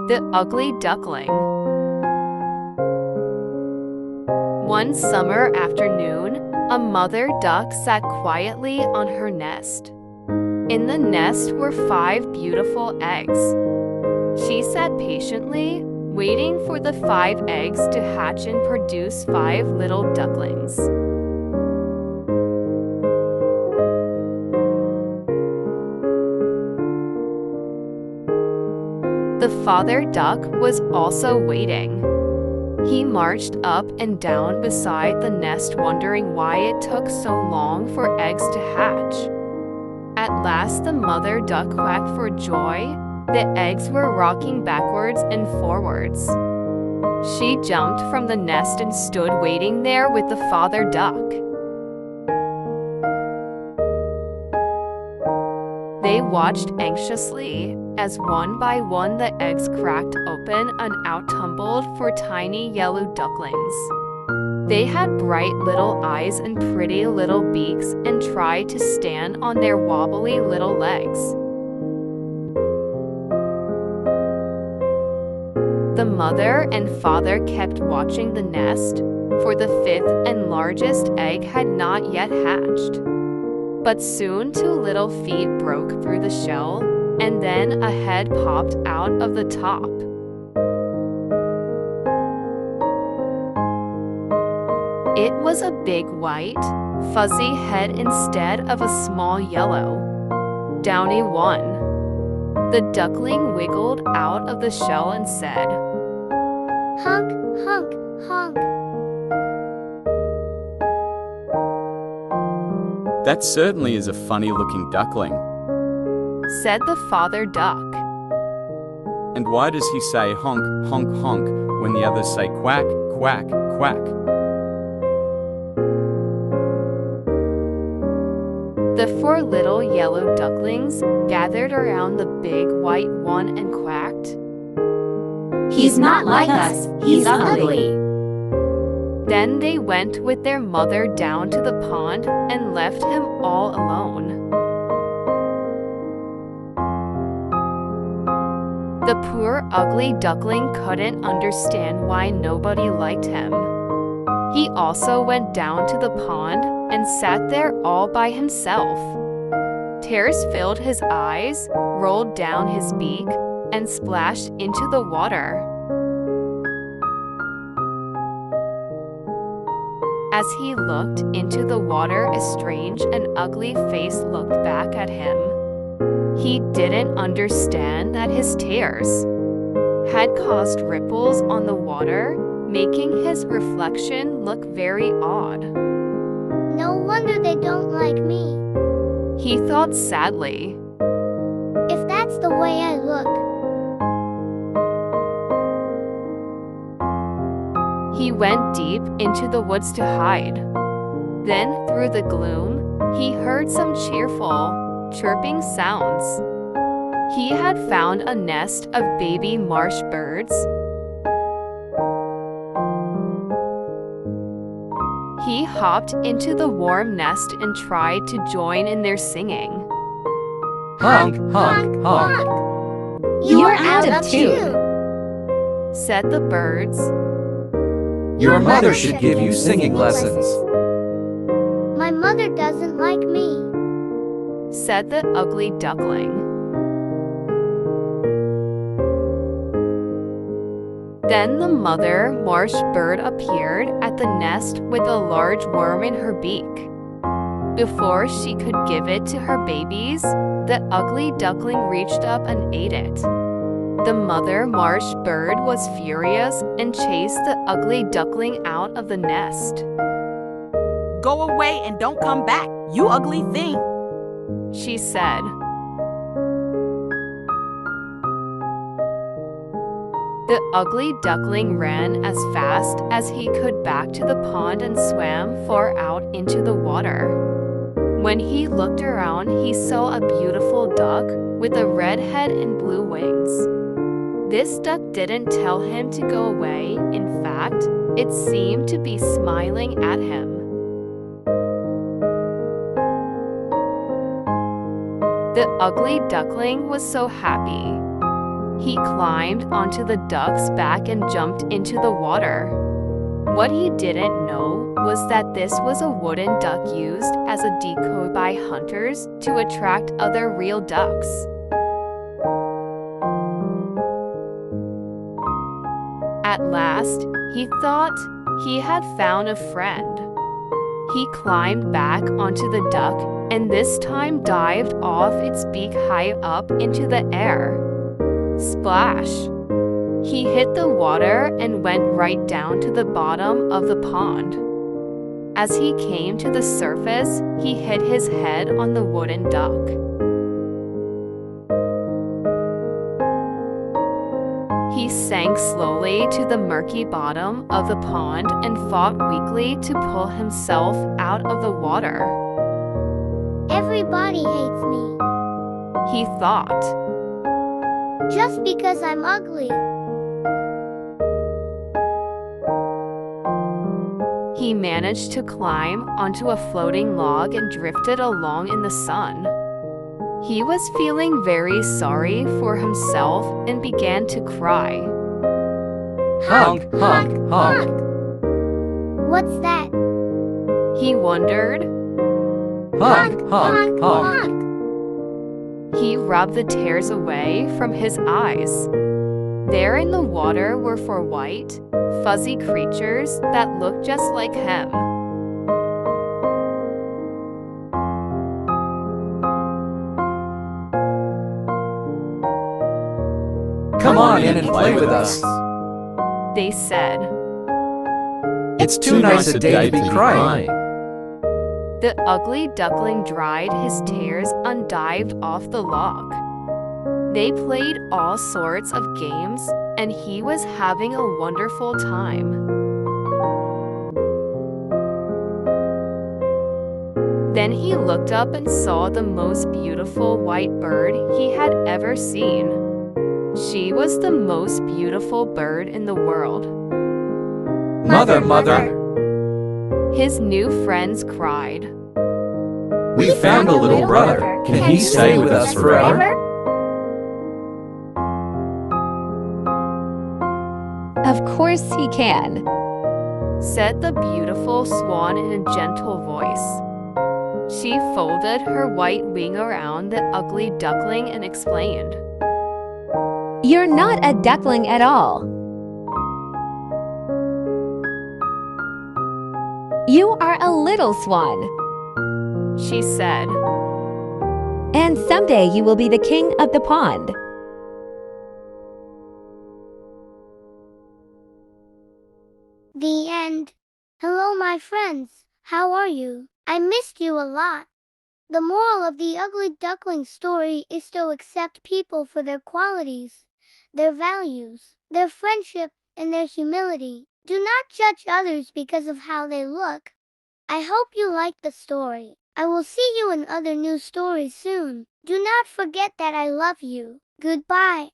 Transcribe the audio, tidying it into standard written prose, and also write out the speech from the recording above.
The ugly duckling. One summer afternoon, a mother duck sat quietly on her nest. In the nest were 5 beautiful eggs. She sat patiently, waiting for the 5 eggs to hatch and produce 5 little ducklings. The father duck was also waiting. He marched up and down beside the nest, wondering why it took so long for eggs to hatch. At last, the mother duck quacked for joy. The eggs were rocking backwards and forwards. She jumped from the nest and stood waiting there with the father duck. They watched anxiously as one by one the eggs cracked open and out tumbled 4 tiny yellow ducklings. They had bright little eyes and pretty little beaks and tried to stand on their wobbly little legs. The mother and father kept watching the nest, for the 5th and largest egg had not yet hatched. But soon 2 little feet broke through the shell, and then a head popped out of the top. It was a big white, fuzzy head instead of a small yellow, downy one. The duckling wiggled out of the shell and said, "Honk, honk, honk." That certainly is a funny-looking duckling, said the father duck. And why does he say honk, honk, honk when the others say quack, quack, quack? The 4 little yellow ducklings gathered around the big white one and quacked, "He's not like us, he's ugly." Then they went with their mother down to the pond and left him all alone. The poor ugly duckling couldn't understand why nobody liked him. He also went down to the pond and sat there all by himself. Tears filled his eyes, rolled down his beak, and splashed into the water. As he looked into the water, a strange and ugly face looked back at him. He didn't understand that his tears had caused ripples on the water, making his reflection look very odd. No wonder they don't like me, he thought sadly. if that's the way I look. He went deep into the woods to hide. Then, through the gloom, he heard some cheerful, chirping sounds. He had found a nest of baby marsh birds. He hopped into the warm nest and tried to join in their singing. Honk, honk, honk. You're out of tune, said the birds. Your mother should give you singing lessons. My mother doesn't like me, said the ugly duckling. Then the mother marsh bird appeared at the nest with a large worm in her beak. Before she could give it to her babies, the ugly duckling reached up and ate it. The mother marsh bird was furious and chased the ugly duckling out of the nest. "Go away and don't come back, you ugly thing," she said. The ugly duckling ran as fast as he could back to the pond and swam far out into the water. When he looked around, he saw a beautiful duck with a red head and blue wings. This duck didn't tell him to go away. In fact, it seemed to be smiling at him. The ugly duckling was so happy. He climbed onto the duck's back and jumped into the water. What he didn't know was that this was a wooden duck used as a decoy by hunters to attract other real ducks. At last, he thought he had found a friend. He climbed back onto the duck and this time dived off its beak high up into the air. Splash! He hit the water and went right down to the bottom of the pond. As he came to the surface, he hit his head on the wooden duck. He sank slowly to the murky bottom of the pond and fought weakly to pull himself out of the water. Everybody hates me. He thought. Just because I'm ugly. He managed to climb onto a floating log and drifted along in the sun. He was feeling very sorry for himself and began to cry. Honk, honk, honk. What's that? He wondered. Honk, honk, honk. He rubbed the tears away from his eyes. There in the water were four white, fuzzy creatures that looked just like him. Come on in and play with us. They said. It's too nice a day to be crying. The ugly duckling dried his tears and dived off the log. They played all sorts of games, and he was having a wonderful time. Then he looked up and saw the most beautiful white bird he had ever seen. She was the most beautiful bird in the world. Mother, mother. His new friends cried. We found a little brother. Can he stay with us forever? Of course he can. Said the beautiful swan in a gentle voice. She folded her white wing around the ugly duckling and explained. You're not a duckling at all. You are a little swan. She said. And someday you will be the king of the pond. The end. Hello, my friends. How are you? I missed you a lot. The moral of the ugly duckling story is to accept people for their qualities, their values, their friendship, and their humility. Do not judge others because of how they look. I hope you liked the story. I will see you in other new stories soon. Do not forget that I love you. Goodbye.